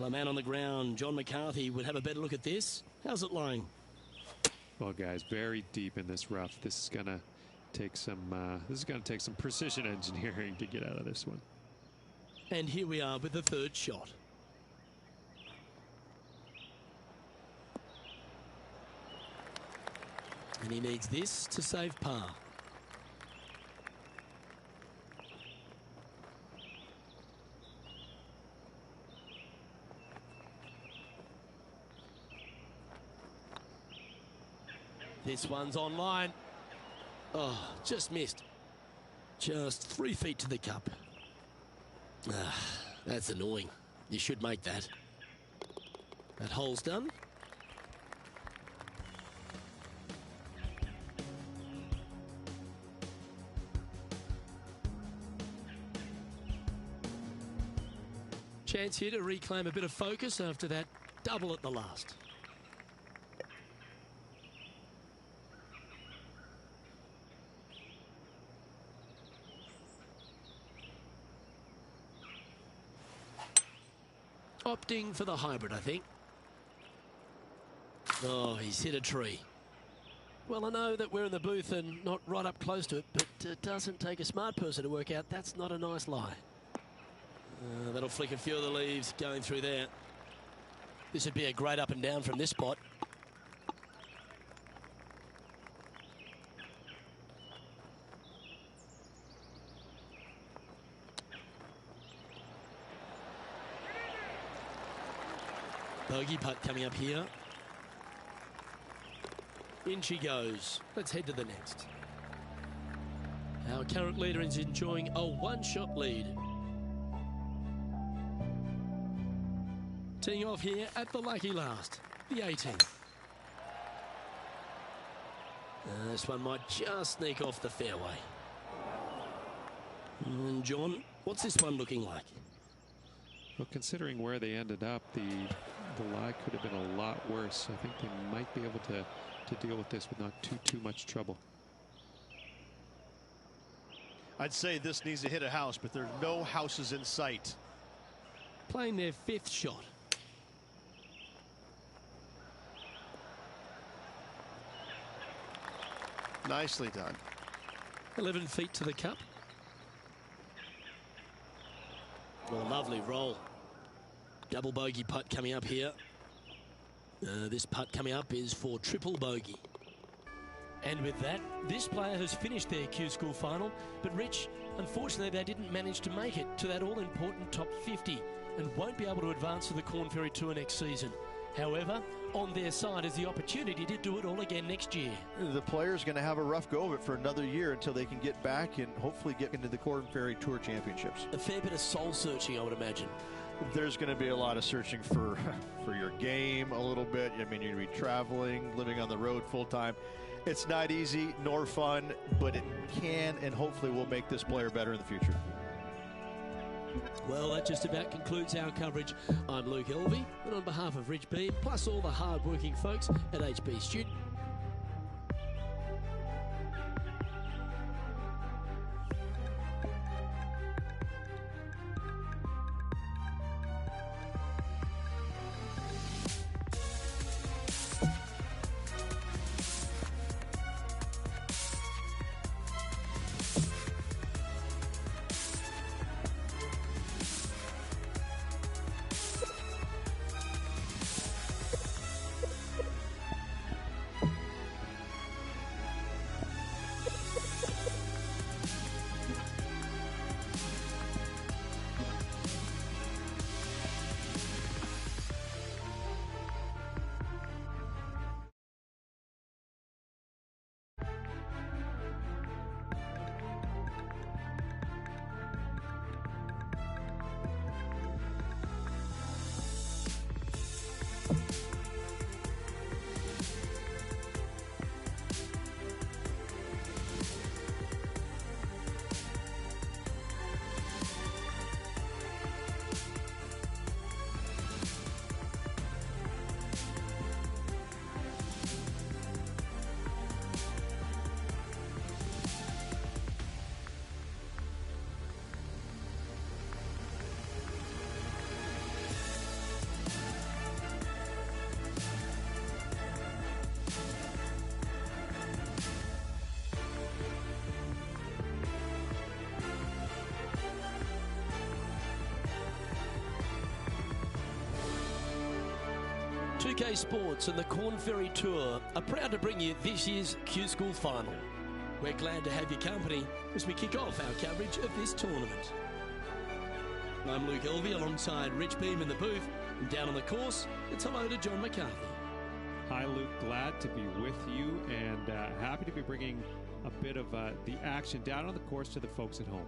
Well, a man on the ground, John McCarthy, would have a better look at this. How's it lying? Well, guys, very deep in this rough. This is gonna take some precision engineering to get out of this one. And here we are with the third shot. And he needs this to save par. This one's online. Oh, just missed. Just 3 feet to the cup. That's annoying. You should make that. That hole's done. Chance here to reclaim a bit of focus after that double at the last. Opting for the hybrid, I think. Oh, he's hit a tree. Well, I know that we're in the booth and not right up close to it, but it doesn't take a smart person to work out that's not a nice lie. That'll flick a few of the leaves going through there. This would be a great up and down from this spot. Bogey putt coming up here. In she goes. Let's head to the next. Our current leader is enjoying a one-shot lead. Teeing off here at the lucky last, the 18th. This one might just sneak off the fairway. And John, what's this one looking like? Well, considering where they ended up, the lie could have been a lot worse. I think they might be able to deal with this with not too much trouble. I'd say this needs to hit a house, but there's no houses in sight. Playing their 5th shot. Nicely done. 11 feet to the cup. Oh, lovely roll. Double bogey putt coming up here. This putt coming up is for triple bogey. And with that, this player has finished their Q School final. But Rich, unfortunately, they didn't manage to make it to that all-important top 50 and won't be able to advance to the Korn Ferry Tour next season. However, on their side is the opportunity to do it all again next year. The player's going to have a rough go of it for another year until they can get back and hopefully get into the Korn Ferry Tour Championships. A fair bit of soul searching, I would imagine. There's going to be a lot of searching for your game a little bit. I mean, you're going to be traveling, living on the road full time. It's not easy nor fun, but it can and hopefully will make this player better in the future. Well, that just about concludes our coverage. I'm Luke Elvey, and on behalf of Rich Beam, plus all the hard-working folks at HB Studio, 2K Sports and the Corn Ferry Tour are proud to bring you this year's Q School Final. We're glad to have your company as we kick off our coverage of this tournament. I'm Luke Elvey alongside Rich Beam in the booth, and down on the course, it's hello to John McCarthy. Hi, Luke. Glad to be with you and happy to be bringing a bit of the action down on the course to the folks at home.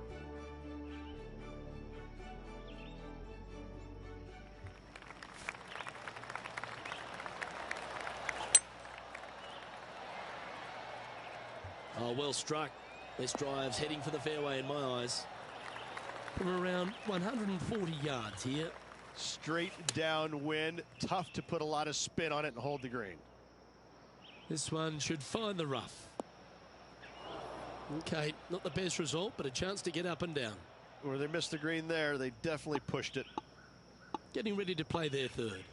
Oh, well struck. This drive's heading for the fairway in my eyes. From around 140 yards here. Straight downwind. Tough to put a lot of spin on it and hold the green. This one should find the rough. Okay, not the best result, but a chance to get up and down. Where they missed the green there, they definitely pushed it. Getting ready to play their third.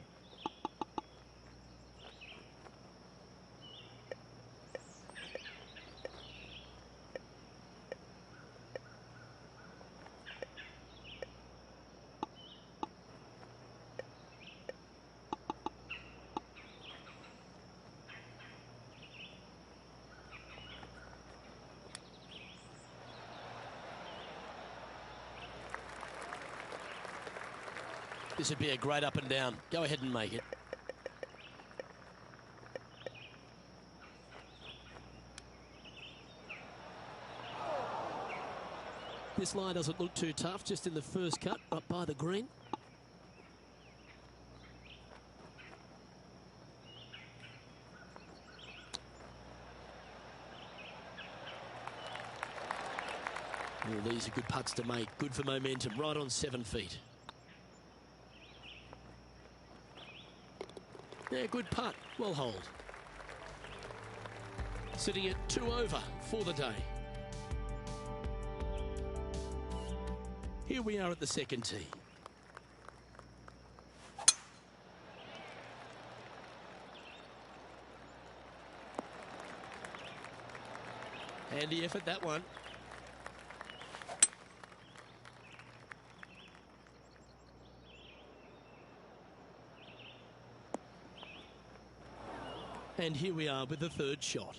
This would be a great up and down. Go ahead and make it. This line doesn't look too tough, just in the first cut up by the green. Well, these are good putts to make. Good for momentum, right on 7 feet. Yeah, good putt. Well hold. Sitting at 2 over for the day. Here we are at the second tee. Handy effort, that one. And here we are with the third shot.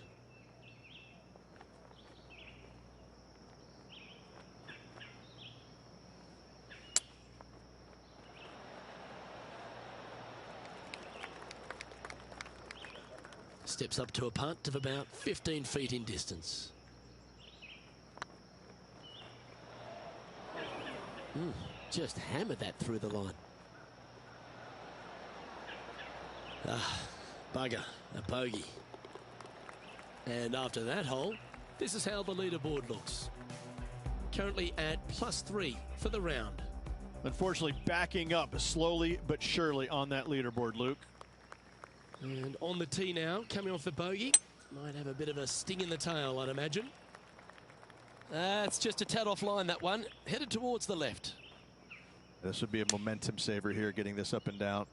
Steps up to a putt of about 15 feet in distance. Just hammered that through the line. Bugger, a bogey. And after that hole, this is how the leaderboard looks. Currently at +3 for the round. Unfortunately, backing up slowly but surely on that leaderboard, Luke. And on the tee now, coming off the bogey. Might have a bit of a sting in the tail, I'd imagine. It's just a tad off line, that one. Headed towards the left. This would be a momentum saver here, getting this up and down.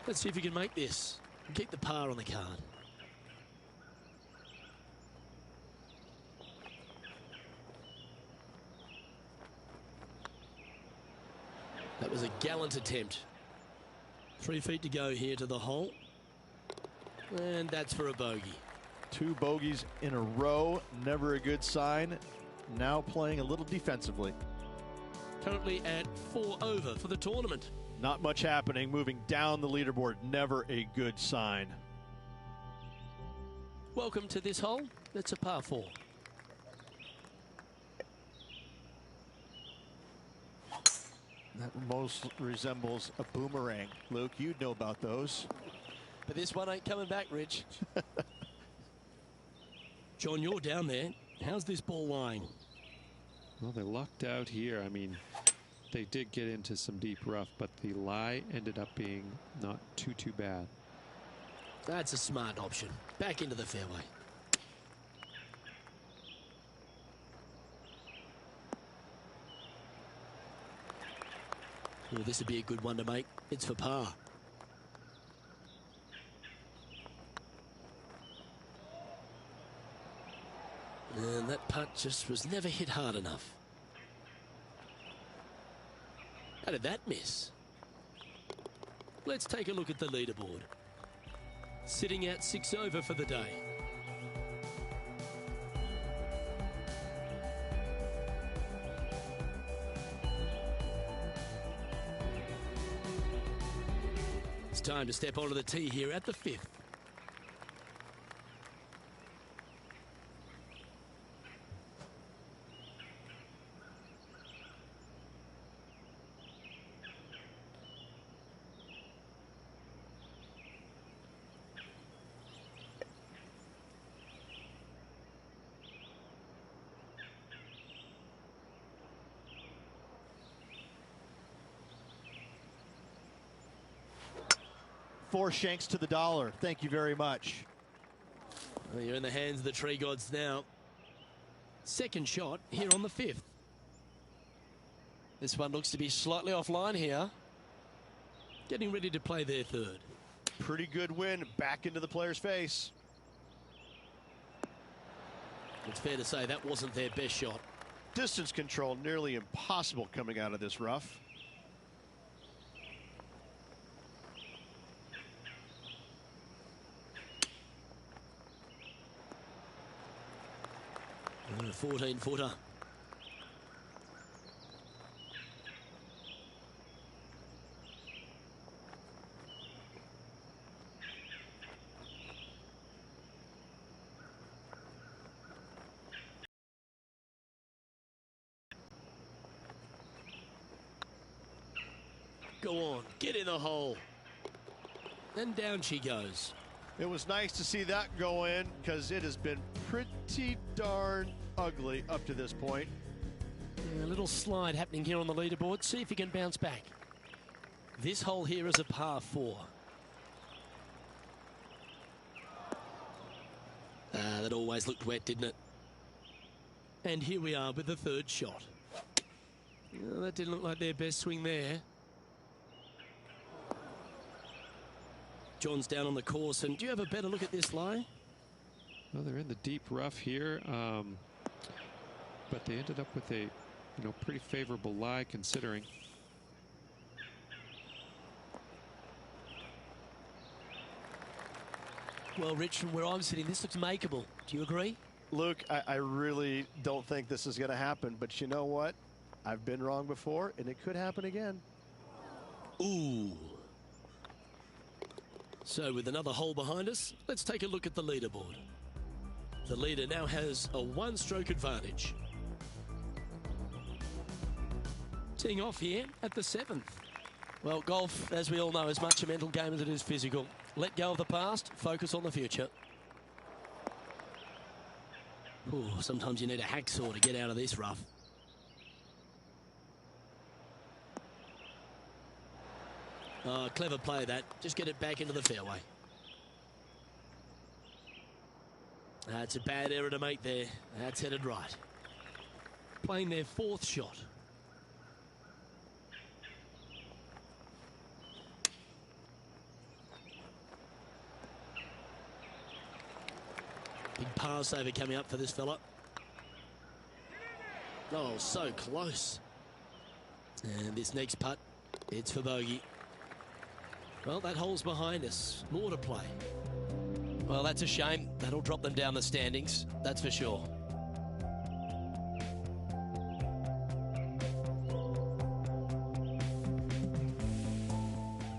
Let's see if you can make this and keep the par on the card. That was a gallant attempt. 3 feet to go here to the hole. And that's for a bogey. 2 bogeys in a row, never a good sign. Now playing a little defensively. Currently at 4 over for the tournament. Not much happening, moving down the leaderboard, never a good sign. Welcome to this hole. It's a par 4. That most resembles a boomerang. Luke, you'd know about those. But this one ain't coming back, Rich. John, you're down there. How's this ball lying? Well, they lucked out here. I mean, they did get into some deep rough, but the lie ended up being not too bad. That's a smart option. Back into the fairway. Well, this would be a good one to make. It's for par. And that putt just was never hit hard enough. How did that miss? Let's take a look at the leaderboard. Sitting at 6 over for the day. It's time to step onto the tee here at the 5th. Four shanks to the dollar. Thank you very much. Well, you're in the hands of the tree gods now. Second shot here on the 5th. This one looks to be slightly offline here. Getting ready to play their third. Pretty good win back into the player's face. It's fair to say that wasn't their best shot. Distance control nearly impossible coming out of this rough. A 14-footer. Go on, get in the hole. And down she goes. It was nice to see that go in because it has been pretty darn ugly up to this point. Yeah, a little slide happening here on the leaderboard. See if he can bounce back. This hole here is a par 4. That always looked wet, didn't it? And here we are with the third shot. That didn't look like their best swing there. John's down on the course, and do you have a better look at this lie? Well, they're in the deep rough here, but they ended up with a pretty favorable lie considering. Well, Rich, from where I'm sitting, this looks makeable. Do you agree? Luke, I really don't think this is going to happen, but you know what? I've been wrong before, and it could happen again. Ooh. So with another hole behind us, let's take a look at the leaderboard. The leader now has a 1-stroke advantage. Teeing off here at the 7th. Well, golf, as we all know, is much a mental game as it is physical. Let go of the past, focus on the future. Ooh, sometimes you need a hacksaw to get out of this rough. Oh, clever play that. Just get it back into the fairway. That's a bad error to make there. That's headed right. Playing their 4th shot. Big par saver coming up for this fella. Oh, so close. And this next putt, it's for bogey. Well, that hole's behind us. More to play. Well, that's a shame. That'll drop them down the standings, that's for sure.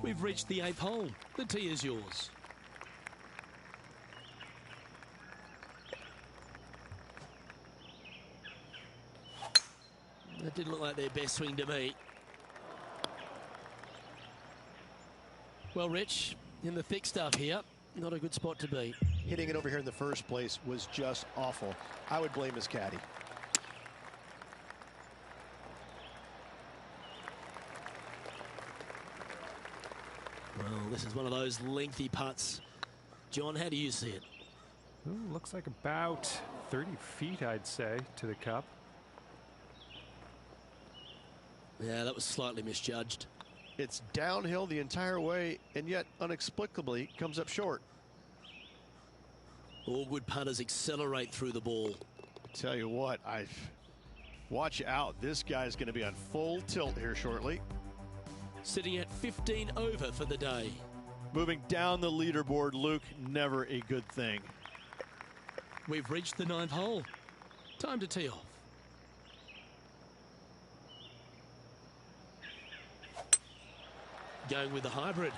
We've reached the 8th hole. The tee is yours. That didn't look like their best swing to me. Well, Rich, in the thick stuff here, not a good spot to be. Hitting it over here in the first place was just awful. I would blame his caddy. Well, this is one of those lengthy putts. John, how do you see it? Ooh, looks like about 30 feet, I'd say, to the cup. Yeah, that was slightly misjudged. It's downhill the entire way, and yet inexplicably comes up short. All good putters accelerate through the ball. Tell you what, watch out. This guy's going to be on full tilt here shortly. sitting at 15 over for the day. Moving down the leaderboard, Luke, never a good thing. We've reached the 9th hole. Time to tee off. Going with the hybrid.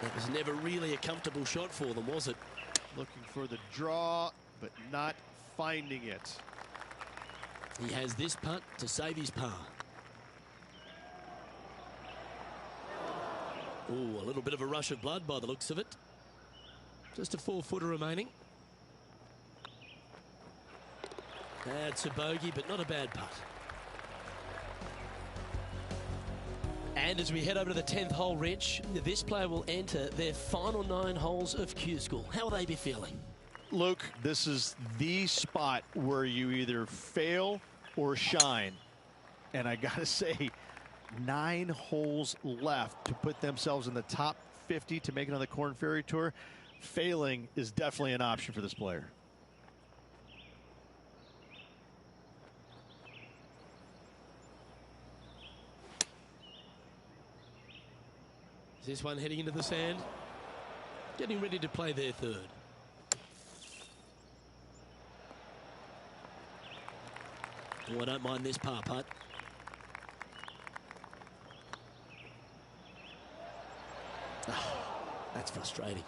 That was never really a comfortable shot for them, was it? Looking for the draw, but not finding it. He has this putt to save his par. Ooh, a little bit of a rush of blood by the looks of it. Just a 4-footer remaining. That's a bogey, but not a bad putt. And as we head over to the 10th hole, Rich, this player will enter their final 9 holes of Q School. How will they be feeling? Luke, this is the spot where you either fail or shine. And I got to say, 9 holes left to put themselves in the top 50 to make it on the Korn Ferry Tour. Failing is definitely an option for this player. Is this one heading into the sand? Getting ready to play their 3rd. Oh, I don't mind this par putt. Oh, that's frustrating.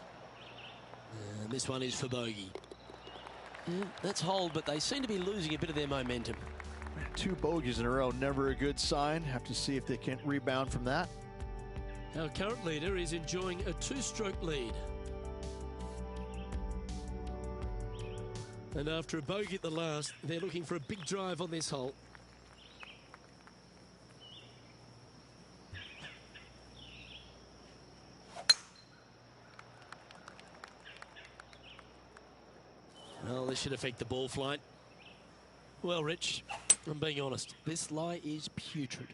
And this one is for bogey. Yeah, that's hold, but they seem to be losing a bit of their momentum. 2 bogeys in a row, never a good sign. Have to see if they can rebound from that. Our current leader is enjoying a 2-stroke lead. And after a bogey at the last, they're looking for a big drive on this hole. Well, this should affect the ball flight. Well, Rich, I'm being honest, this lie is putrid.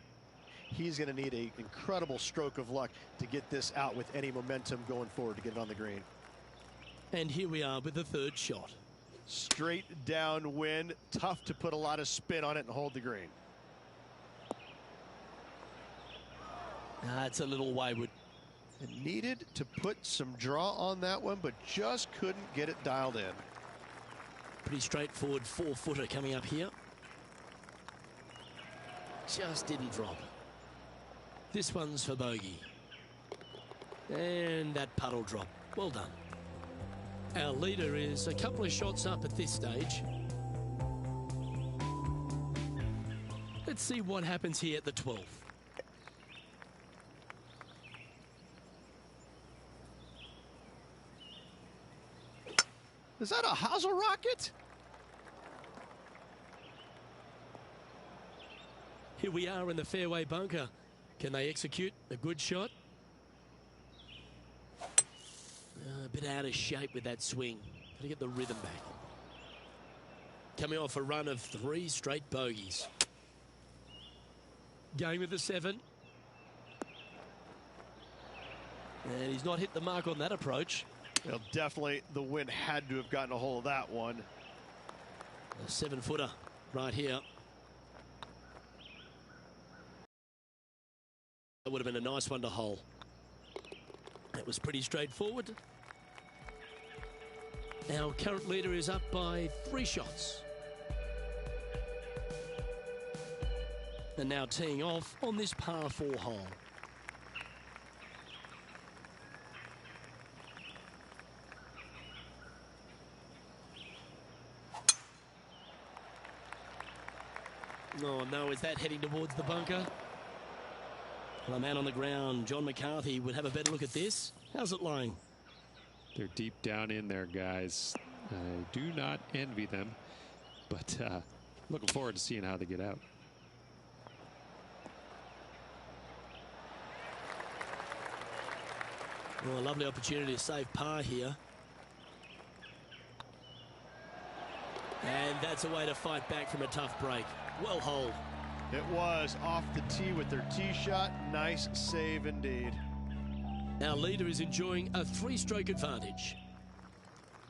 He's going to need an incredible stroke of luck to get this out with any momentum going forward to get it on the green. And here we are with the 3rd shot. Straight downwind, tough to put a lot of spin on it and hold the green. It's a little wayward. It needed to put some draw on that one, but just couldn't get it dialed in. Pretty straightforward 4-footer coming up here. Just didn't drop. This one's for bogey. And that putt will drop. Well done. Our leader is a couple of shots up at this stage. Let's see what happens here at the 12th. Is that a Hazel rocket? Here we are in the fairway bunker. Can they execute a good shot? A bit out of shape with that swing. Got to get the rhythm back. Coming off a run of 3 straight bogeys. Going with the 7. And he's not hit the mark on that approach. Well, definitely the wind had to have gotten a hold of that one. A 7-footer right here. That would have been a nice one to hole. That was pretty straightforward. Our current leader is up by 3 shots. And now teeing off on this par 4 hole. Oh no, is that heading towards the bunker? Well, a man on the ground, John McCarthy, would have a better look at this. How's it lying? They're deep down in there, guys. I do not envy them, but looking forward to seeing how they get out. Well, a lovely opportunity to save par here. And that's a way to fight back from a tough break. Well holed. It was off the tee with their tee shot. Nice save indeed. Our leader is enjoying a 3-stroke advantage.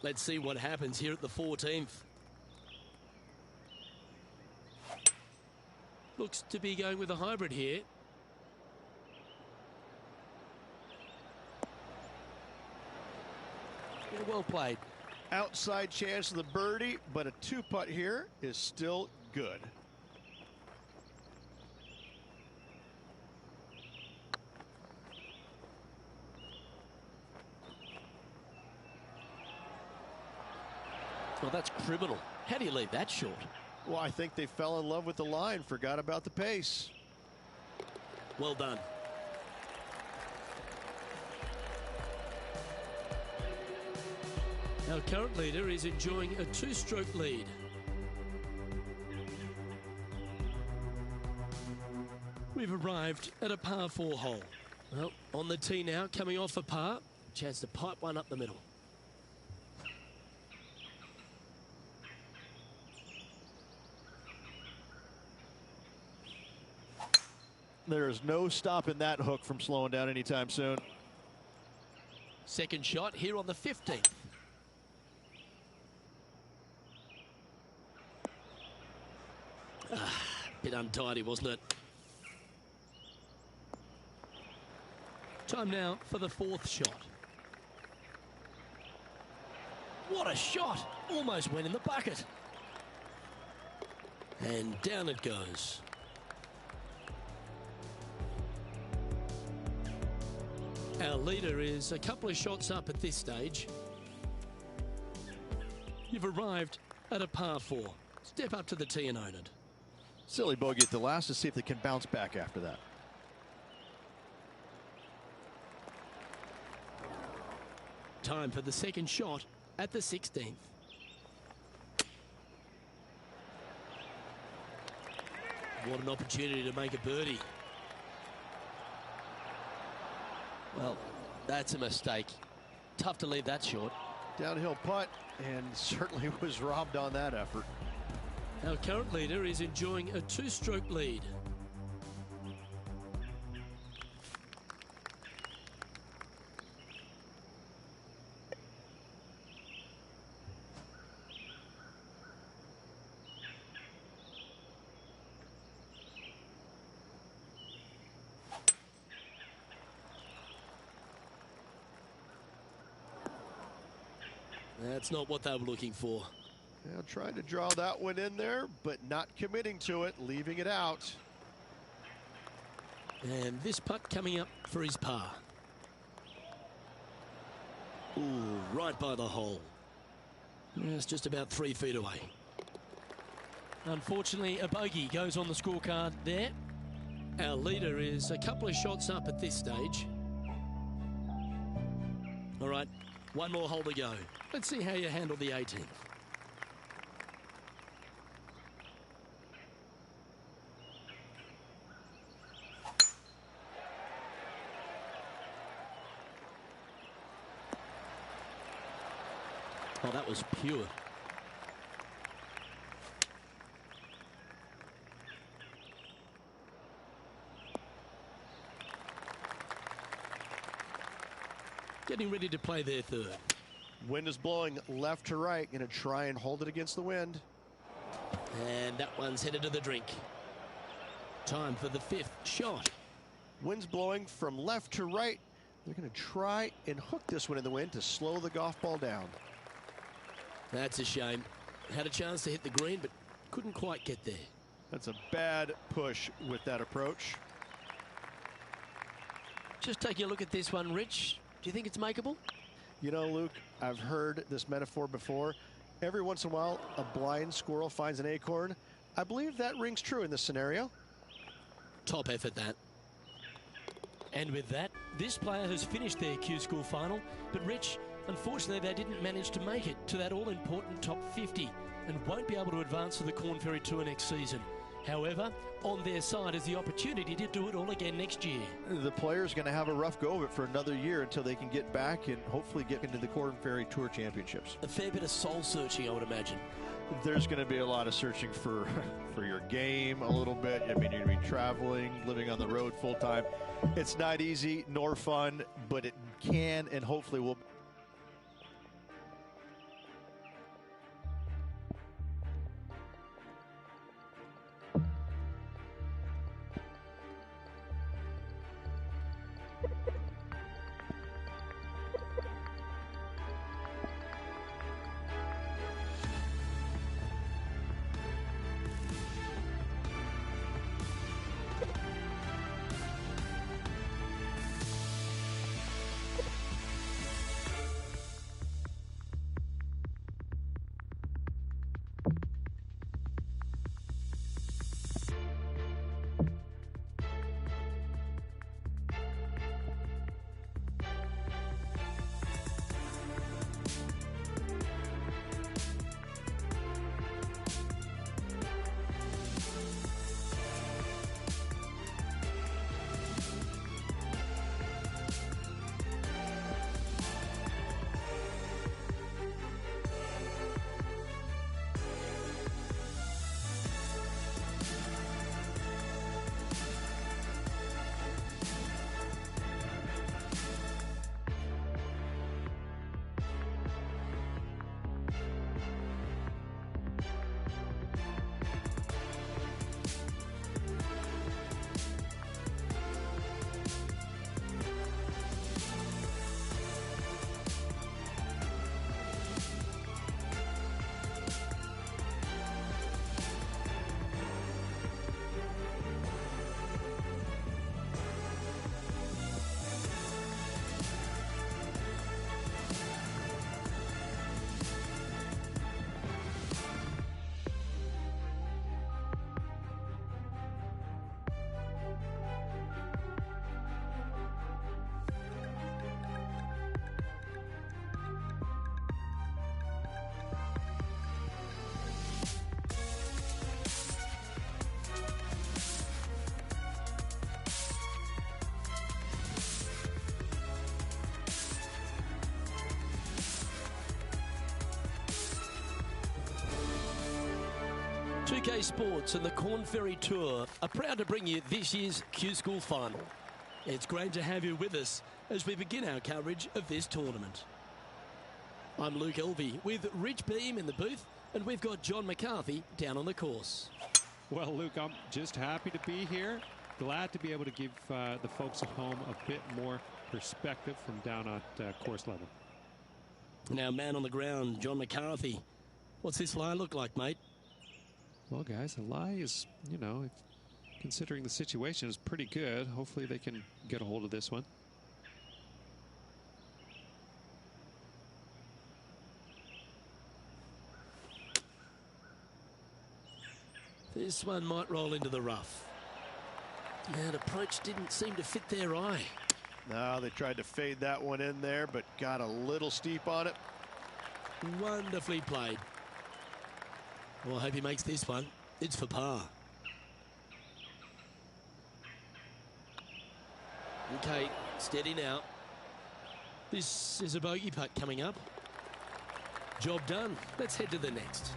Let's see what happens here at the 14th. Looks to be going with a hybrid here. Yeah, well played. Outside chance of the birdie, but a two-putt here is still good. Well, that's criminal. How do you leave that short? Well, I think they fell in love with the line, forgot about the pace. Well done. Our current leader is enjoying a two-stroke lead. We've arrived at a par 4 hole. Well, on the tee now, coming off a par. Chance to pipe one up the middle. There's no stopping that hook from slowing down anytime soon. Second shot here on the 15th. Bit untidy, wasn't it? Time now for the fourth shot. What a shot! Almost went in the bucket. And down it goes. Our leader is a couple of shots up at this stage. You've arrived at a par 4. Step up to the tee and own it. Silly bogey at the last to see if they can bounce back after that. Time for the second shot at the 16th. What an opportunity to make a birdie. Well, that's a mistake. Tough to leave that short. Downhill putt, and certainly was robbed on that effort. Our current leader is enjoying a two-stroke lead. That's not what they were looking for. Yeah, trying to draw that one in there, but not committing to it, leaving it out. And this putt coming up for his par. Ooh, right by the hole. It's just about 3 feet away. Unfortunately, a bogey goes on the scorecard there. Our leader is a couple of shots up at this stage. All right, one more hole to go. Let's see how you handle the 18th. Oh, that was pure. Getting ready to play their third. Wind is blowing left to right. Going to try and hold it against the wind. And that one's headed to the drink. Time for the 5th shot. Wind's blowing from left to right. They're going to try and hook this one in the wind to slow the golf ball down. That's a shame. Had a chance to hit the green, but couldn't quite get there. That's a bad push with that approach. Just taking a look at this one, Rich. Do you think it's makeable? You know, Luke, I've heard this metaphor before. Every once in a while, a blind squirrel finds an acorn. I believe that rings true in this scenario. Top effort, that. And with that, this player has finished their Q School final. But Rich, unfortunately, they didn't manage to make it to that all-important top 50 and won't be able to advance to the Korn Ferry Tour next season. However, on their side is the opportunity to do it all again next year. The player's going to have a rough go of it for another year until they can get back and hopefully get into the Korn Ferry Tour Championships. A fair bit of soul-searching, I would imagine. There's going to be a lot of searching for your game a little bit. I mean, you're going to be traveling, living on the road full time. It's not easy nor fun, but it can and hopefully will. 2K Sports and the Corn Ferry Tour are proud to bring you this year's Q School Final. It's great to have you with us as we begin our coverage of this tournament. I'm Luke Elvey with Rich Beam in the booth, and we've got John McCarthy down on the course. Well, Luke, I'm just happy to be here. Glad to be able to give the folks at home a bit more perspective from down at course level. Now, man on the ground, John McCarthy. What's this lie look like, mate? Well, guys, the lie is, you know, considering the situation, is pretty good. Hopefully they can get a hold of this one. This one might roll into the rough. That approach didn't seem to fit their eye. No, they tried to fade that one in there, but got a little steep on it. Wonderfully played. Well, I hope he makes this one. It's for par. Okay, steady now. This is a bogey putt coming up. Job done. Let's head to the next.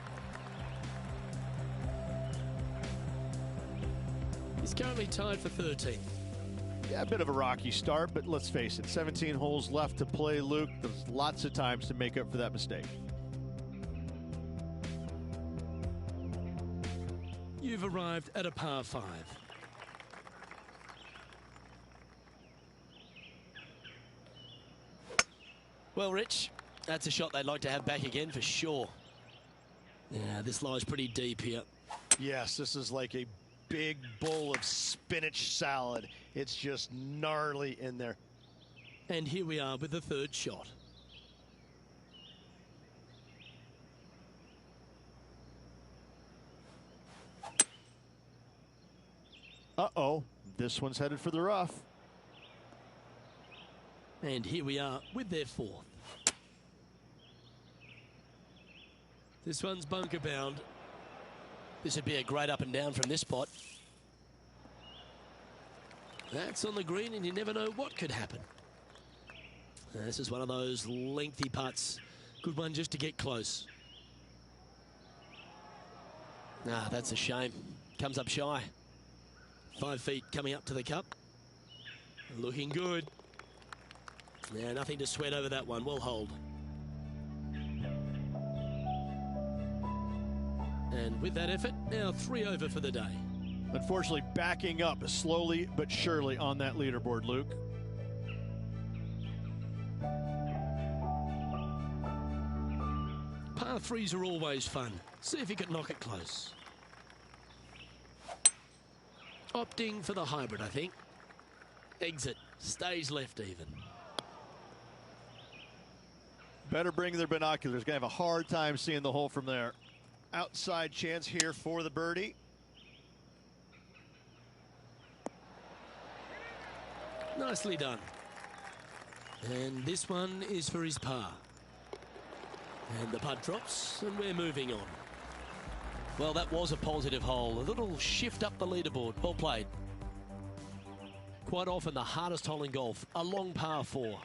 He's currently tied for 13th. Yeah, a bit of a rocky start, but let's face it, 17 holes left to play, Luke. There's lots of times to make up for that mistake. You've arrived at a par 5. Well, Rich, that's a shot they'd like to have back again for sure. Yeah, this lies pretty deep here. Yes, this is like a big bowl of spinach salad. It's just gnarly in there. And here we are with the third shot. Uh-oh, this one's headed for the rough. And here we are with their fourth. This one's bunker bound. This would be a great up and down from this spot. That's on the green, and you never know what could happen. This is one of those lengthy putts. Good one just to get close. Ah, that's a shame. Comes up shy. 5 feet coming up to the cup. Looking good. Yeah, nothing to sweat over that one. Well hold. And with that effort, now 3 over for the day. Unfortunately, backing up slowly but surely on that leaderboard, Luke. Par 3s are always fun. See if you can knock it close. Opting for the hybrid, I think. Exit. Stays left even. Better bring their binoculars. Gonna have a hard time seeing the hole from there. Outside chance here for the birdie. Nicely done. And this one is for his par. And the putt drops, and we're moving on. Well, that was a positive hole. A little shift up the leaderboard. Well played. Quite often the hardest hole in golf, a long par 4.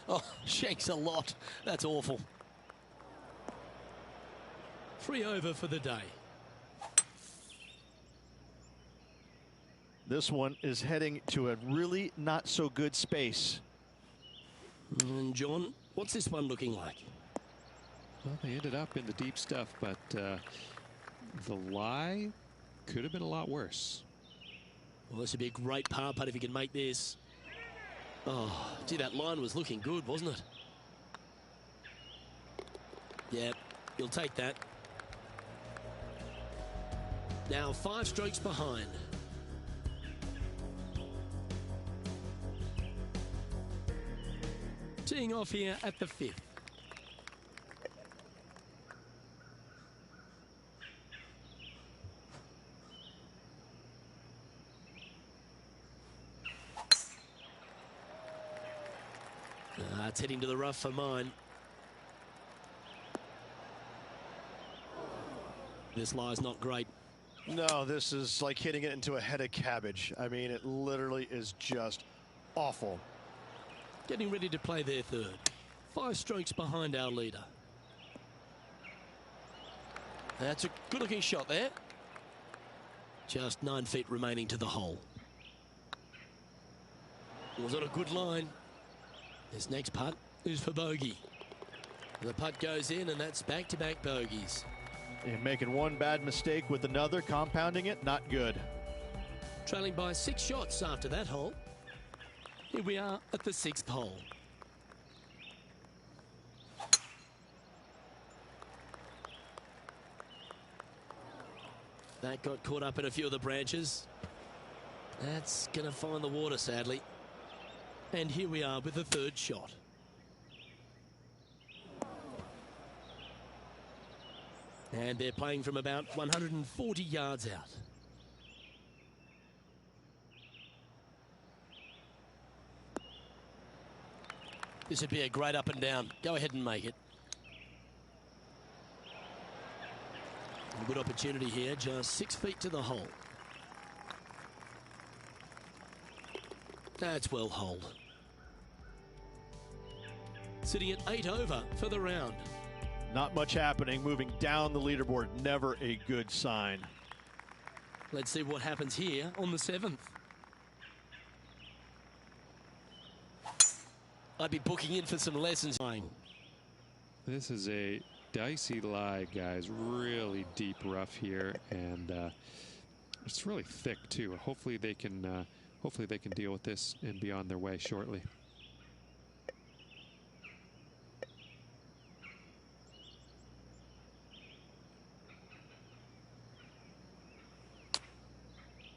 Oh, shanks a lot. That's awful. 3 over for the day. This one is heading to a really not so good space. And John, what's this one looking like? Well, they ended up in the deep stuff, but the lie could have been a lot worse. Well, this would be a great par putt if he can make this. Oh, gee, that line was looking good, wasn't it? Yeah, you'll take that. Now 5 strokes behind. Teeing off here at the 5th. It's heading to the rough for mine. This lie's not great. No, this is like hitting it into a head of cabbage. I mean, it literally is just awful. getting ready to play their third. 5 strokes behind our leader. That's a good-looking shot there. Just 9 feet remaining to the hole. It was on a good line. This next putt is for bogey. The putt goes in, and that's back-to-back bogeys. And making one bad mistake with another, compounding it, not good. Trailing by 6 shots after that hole. Here we are at the 6th hole. That got caught up in a few of the branches. That's going to find the water, sadly. And here we are with the 3rd shot. And they're playing from about 140 yards out. This would be a great up and down. Go ahead and make it. A good opportunity here, just 6 feet to the hole. That's well holed. Sitting at 8 over for the round. Not much happening, moving down the leaderboard, never a good sign. Let's see what happens here on the 7th. I'd be booking in for some lessons. This is a dicey lie, guys. Really deep rough here, and it's really thick too. Hopefully they can deal with this and be on their way shortly.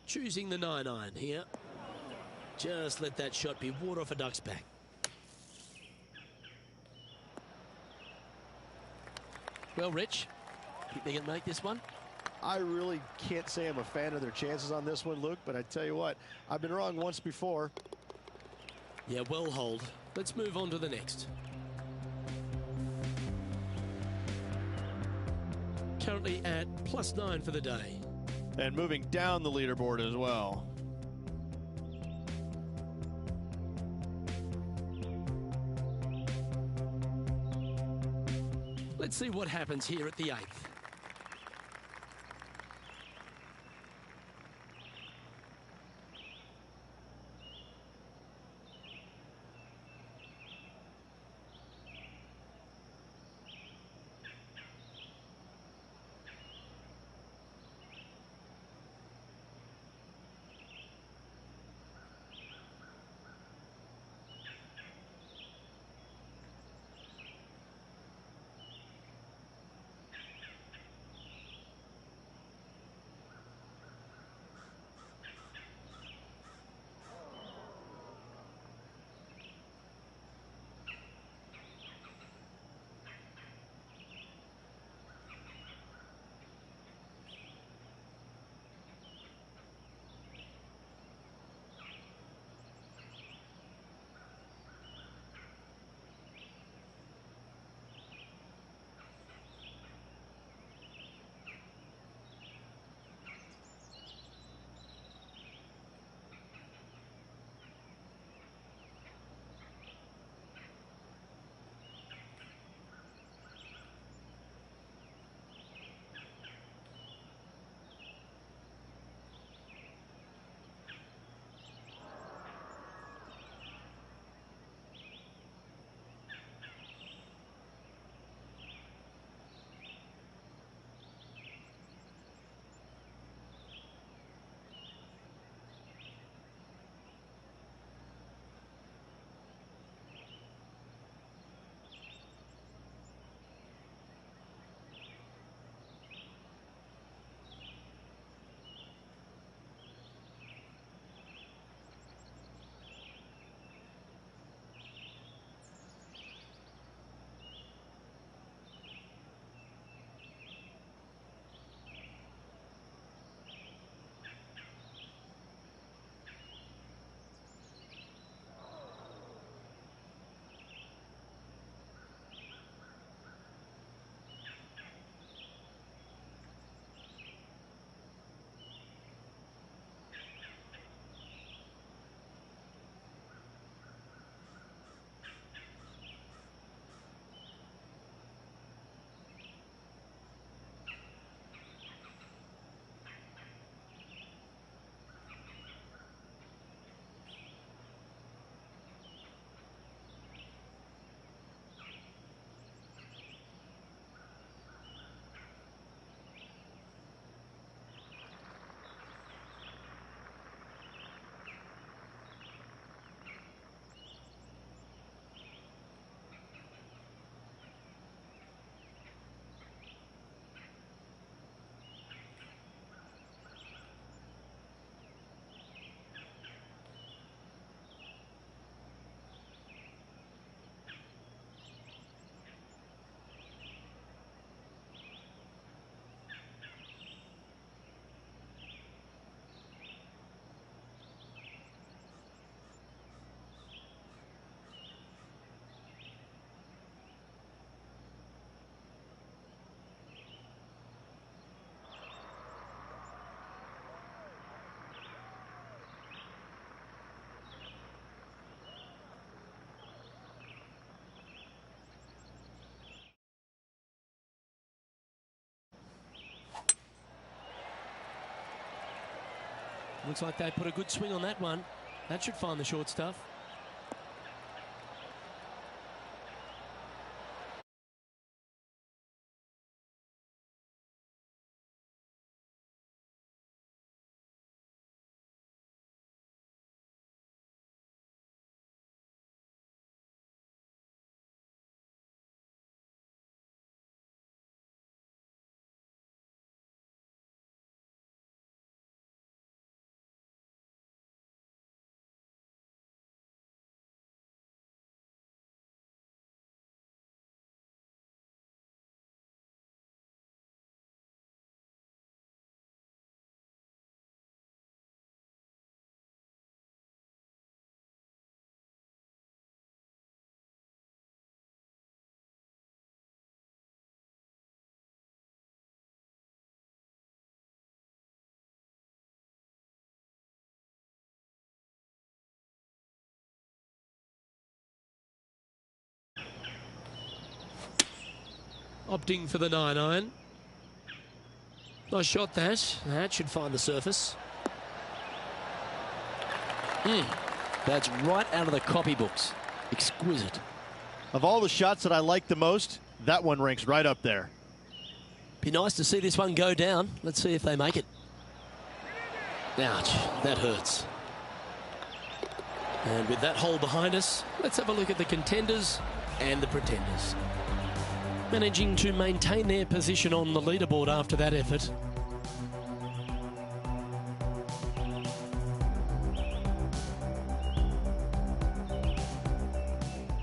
Choosing the 9-iron here. Just let that shot be water off a duck's back. Well, Rich, think they can make this one? I really can't say I'm a fan of their chances on this one, Luke, but I tell you what, I've been wrong once before. Yeah, well holed. Let's move on to the next. Currently at +9 for the day. And moving down the leaderboard as well. Let's see what happens here at the 8th. Looks like they put a good swing on that one. That should find the short stuff. Opting for the 9-iron. Nice shot that. That should find the surface. That's right out of the copybooks. Exquisite. Of all the shots that I like the most, that one ranks right up there. Be nice to see this one go down. Let's see if they make it. Ouch, that hurts. And with that hole behind us, let's have a look at the contenders and the pretenders. Managing to maintain their position on the leaderboard after that effort.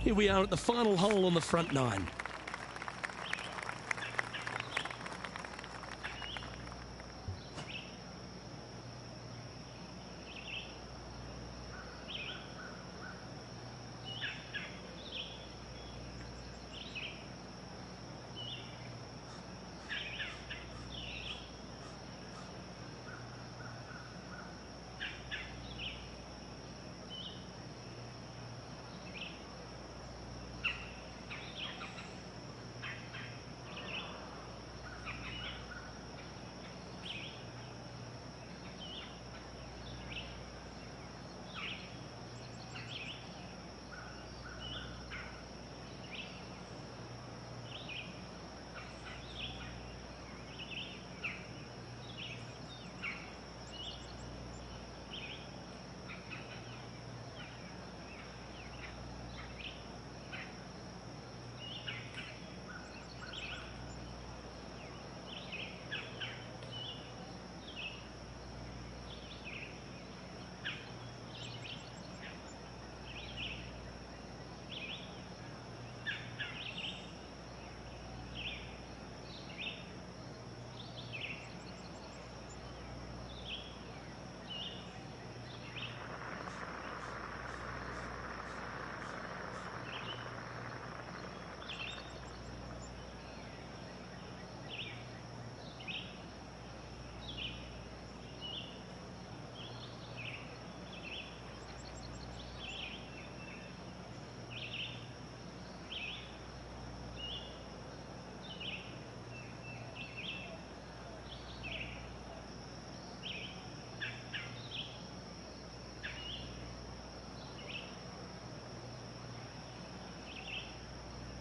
Here we are at the final hole on the front 9.